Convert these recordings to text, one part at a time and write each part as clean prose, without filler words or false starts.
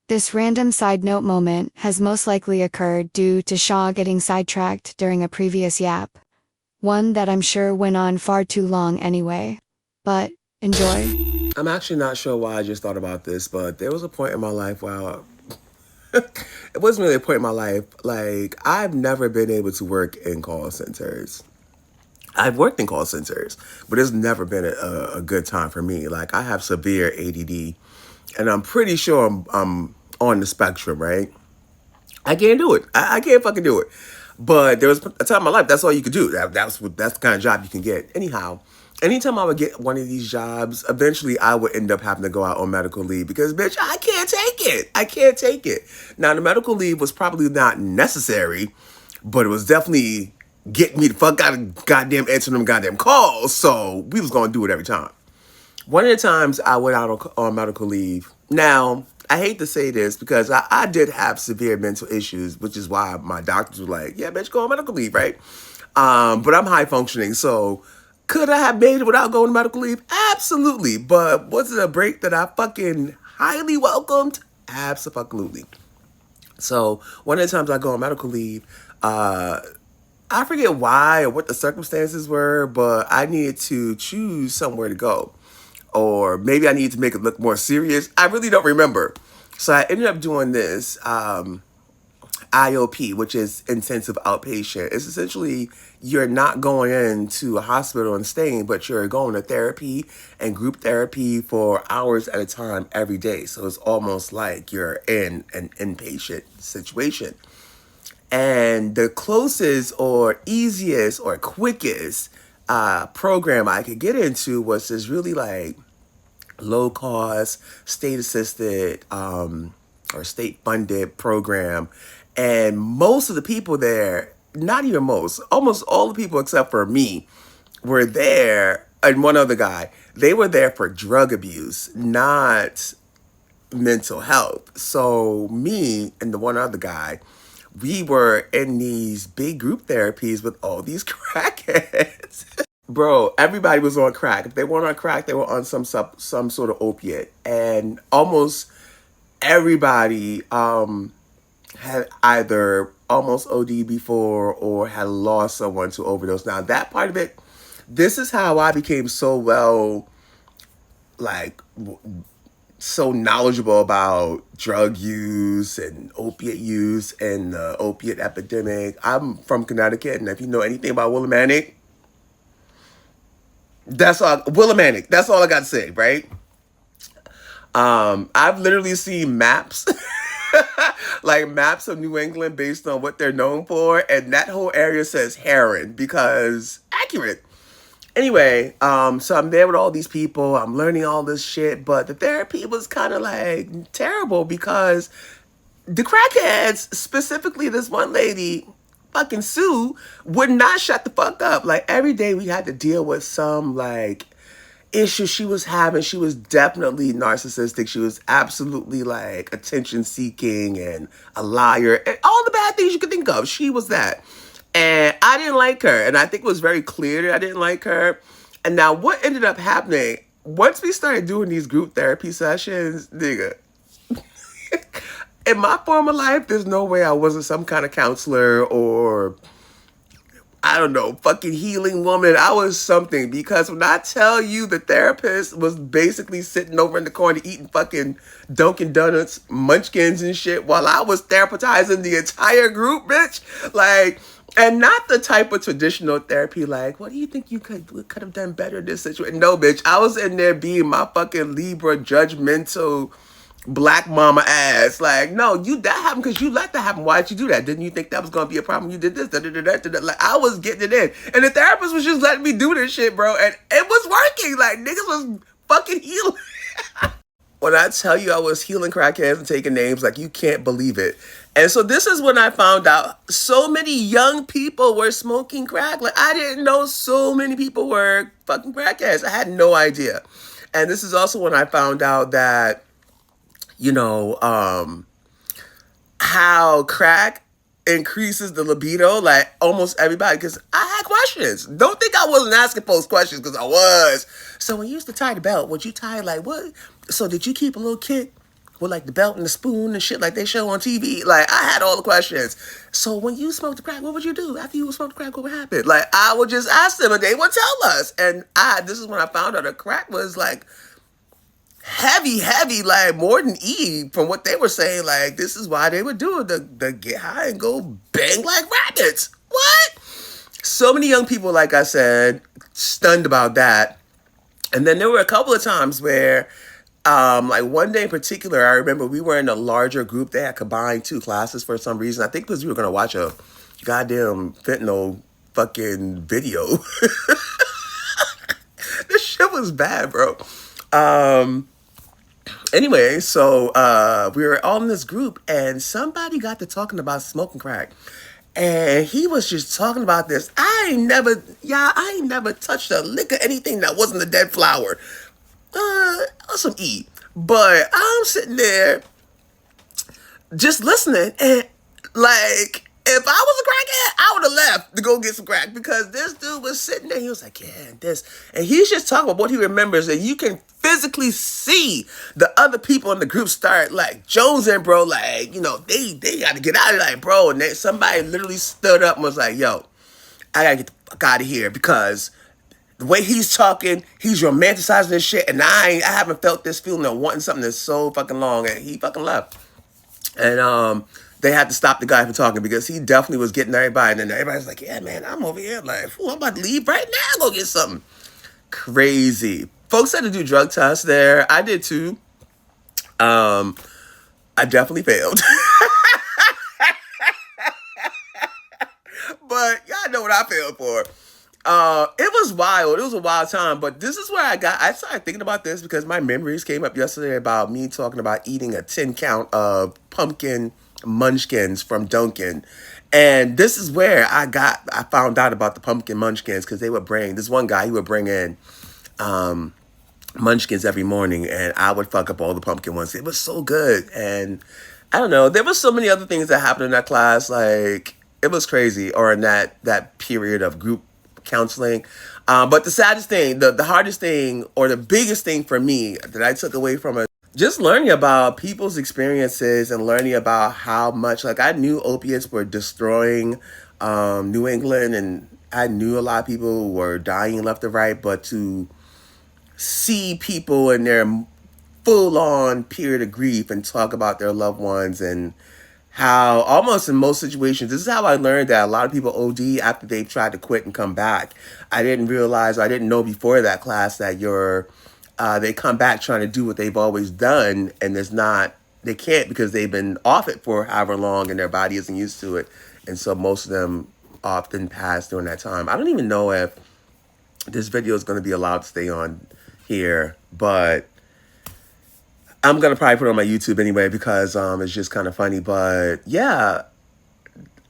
This random side note moment has most likely occurred due to Shaw getting sidetracked during a previous yap. One that I'm sure went on far too long anyway. But, enjoy. I'm actually not sure why I just thought about this, but there was a point in my life where it wasn't really a point in my life. Like, I've never been able to work in call centers. I've worked in call centers, but it's never been a good time for me. Like, I have severe ADD, and I'm pretty sure I'm on the spectrum, right? I can't do it. I can't fucking do it. But there was a time in my life that's all you could do. That's the kind of job you can get. Anyhow, anytime I would get one of these jobs, eventually I would end up having to go out on medical leave because bitch, I can't take it. I can't take it. Now the medical leave was probably not necessary, but it was definitely getting me the fuck out of goddamn answering them goddamn calls. So we was gonna do it every time. One of the times I went out on medical leave. Now, I hate to say this because I did have severe mental issues, which is why my doctors were like, yeah, bitch, go on medical leave, right? But I'm high functioning, so could I have made it without going to medical leave? Absolutely. But was it a break that I fucking highly welcomed? Absolutely. So one of the times I go on medical leave, I forget why or what the circumstances were, but I needed to choose somewhere to go. Or maybe I needed to make it look more serious. I really don't remember. So I ended up doing this IOP, which is intensive outpatient. It's essentially you're not going into a hospital and staying, but you're going to therapy and group therapy for hours at a time every day. So it's almost like you're in an inpatient situation. And the closest or easiest or quickest program I could get into was this really like low cost, state assisted, or state funded program. And most of the people there, not even most, almost all the people except for me, were there, and one other guy, they were there for drug abuse, not mental health. So me and the one other guy, we were in these big group therapies with all these crackheads. Bro, everybody was on crack. If they weren't on crack, they were on some sort of opiate, and almost everybody had either almost OD before or had lost someone to overdose. Now that part of it, this is how I became so well, like so knowledgeable about drug use and opiate use and the opiate epidemic. I'm from Connecticut, and if you know anything about Willimantic, that's all. Willimantic. That's all I got to say, right? I've literally seen maps, like maps of New England based on what they're known for, and that whole area says heroin because accurate. Anyway, so I'm there with all these people. I'm learning all this shit, but the therapy was kind of like terrible because the crackheads, specifically this one lady, fucking Sue, would not shut the fuck up. Like every day we had to deal with some like issue she was having. She was definitely narcissistic. She was absolutely like attention seeking and a liar and all the bad things you could think of. She was that. And I didn't like her. And I think it was very clear that I didn't like her. And now what ended up happening, once we started doing these group therapy sessions, nigga, in my former life, there's no way I wasn't some kind of counselor or I don't know, fucking healing woman. I was something because when I tell you the therapist was basically sitting over in the corner eating fucking Dunkin' Donuts, munchkins and shit while I was therapizing the entire group, bitch. Like, and not the type of traditional therapy like, what do you think you could have done better in this situation? No, bitch. I was in there being my fucking Libra judgmental black mama ass. Like, no, you that happened because you let that happen. Why did you do that? Didn't you think that was gonna be a problem? You did this, da, da, da, da, da, da. Like I was getting it in. And the therapist was just letting me do this shit, bro. And it was working. Like niggas was fucking healing. When I tell you I was healing crackheads and taking names, like you can't believe it. And so this is when I found out so many young people were smoking crack. Like I didn't know so many people were fucking crackheads. I had no idea. And this is also when I found out that you know, how crack increases the libido, like almost everybody, because I had questions. Don't think I wasn't asking folks questions, because I was. So when you used to tie the belt, would you tie like what? So did you keep a little kid with like the belt and the spoon and shit like they show on TV. Like I had all the questions. So when you smoked the crack, what would you do after you smoked the crack? What would happen? Like I would just ask them and they would tell us. And this is when I found out that crack was like heavy, like more than E from what they were saying. Like this is why they would do it to get high and go bang like rabbits. What? So many young people, like I said, stunned about that. And then there were a couple of times where, like one day in particular, I remember we were in a larger group. They had combined two classes for some reason. I think because we were going to watch a goddamn fentanyl fucking video. This shit was bad, bro. Anyway, so we were all in this group and somebody got to talking about smoking crack. And he was just talking about this. I ain't never touched a lick of anything that wasn't a dead flower. Or some E. But I'm sitting there just listening and like if I was a crackhead, I would have left to go get some crack because this dude was sitting there. He was like, yeah, and he's just talking about what he remembers, and you can physically see the other people in the group start like jonesing, bro. Like, they got to get out of there, like, bro. And somebody literally stood up and was like, yo, I gotta get the fuck out of here because the way he's talking, he's romanticizing this shit, and I haven't felt this feeling of wanting something that's so fucking long, and he fucking left. And they had to stop the guy from talking because he definitely was getting everybody. And then everybody's like, yeah, man, I'm over here. Like, I'm about to leave right now. Go get something. Crazy. Folks had to do drug tests there. I did too. I definitely failed. But y'all know what I failed for. It was wild. It was a wild time. But this is where I started thinking about this because my memories came up yesterday about me talking about eating a 10 count of pumpkin munchkins from Dunkin'. And this is where I found out about the pumpkin munchkins because they would bring, this one guy, he would bring in munchkins every morning and I would fuck up all the pumpkin ones. It was so good. And I don't know, there was so many other things that happened in that class. Like, it was crazy, or in that period of group counseling. But the saddest thing, the hardest thing, or the biggest thing for me that I took away from it, just learning about people's experiences and learning about how much, like, I knew opiates were destroying New England, and I knew a lot of people were dying left and right, but to see people in their full-on period of grief and talk about their loved ones and how almost in most situations, this is how I learned that a lot of people OD after they've tried to quit and come back. I didn't realize, I didn't know before that class that they come back trying to do what they've always done, and they can't because they've been off it for however long and their body isn't used to it. And so most of them often pass during that time. I don't even know if this video is going to be allowed to stay on here, but I'm going to probably put it on my YouTube anyway because it's just kind of funny. But yeah,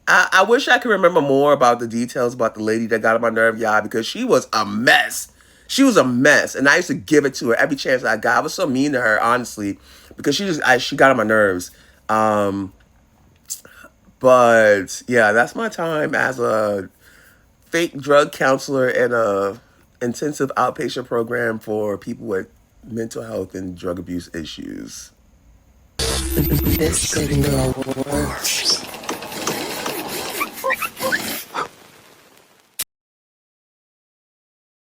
I wish I could remember more about the details about the lady that got on my nerve, y'all, because she was a mess. She was a mess. And I used to give it to her every chance I got. I was so mean to her, honestly, because she got on my nerves. But yeah, that's my time as a fake drug counselor in a intensive outpatient program for people with mental health and drug abuse issues. This signal works.